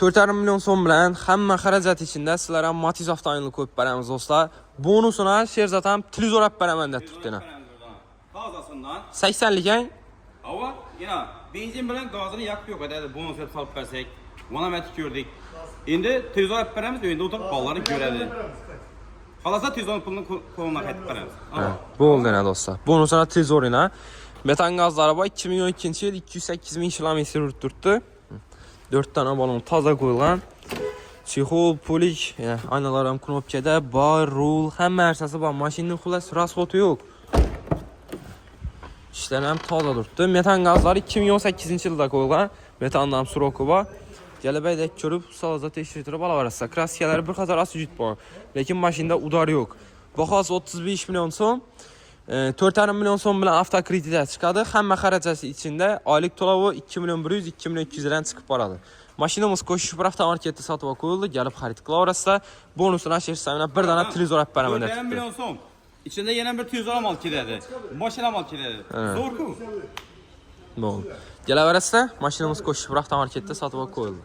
4,5 milyon so'm bilan hamma xarajat ichida sizlarga Matiz avtomobilini qo'yib beramiz do'stlar. Bonusuna Sherzat ham televizor olib beraman deb turibdi. Tozasından. 80 lik ang. Ava, yana benzin bilan gazını yakıp yok dedi. Bonus hep salıp versek. Ona mətki gördük. İndi televizor olib beramiz, öndə oturup balları görədi. Qalasa televizorun pulunu koluna qaytıb beramiz. Bo'ldi ana do'stlar. Bonusuna televizorina. Metan gazlari bor 2012-yil 208 ming kilometr yurib turibdi. 4 tane balon toza qo'yilgan. Chexol, polik, aynalar ham knopkada, bar, rul, hamma narsasi bor. Mashinaning xullas rasxoti yo'q. Ishlar ham toza turibdi. Metan gazlari 2018-yilda qo'yilgan. Metandan ham suroki bor. Galabaydek ko'rib, saloza tekshirtirib olaverasiz. Kraskalari bir qator asujit bor, lekin mashinada udar yo'q. Bahosi 35 million so'm. 4,5 milyon so'm bilan avtokreditga chiqadi. Hamma xarajati ichida oylik to'lovi 2 milyon 100, 2 milyon 200 dan chiqib boradi. Mashinamiz Qo'shish avtomarketda sotib qo'yildi. Kelib xarid qilaverasizlar. Bonusini Sherzatdan bir dona televizor olib beraman deb. 4,5 milyon so'm. İçində yana bir televizor mal keladi. Mashina mal keladi. Zo'r-ku. Bo'ldi. Kelaverasizlar. Mashinamiz Qo'shish avtomarketda sotib qo'yildi.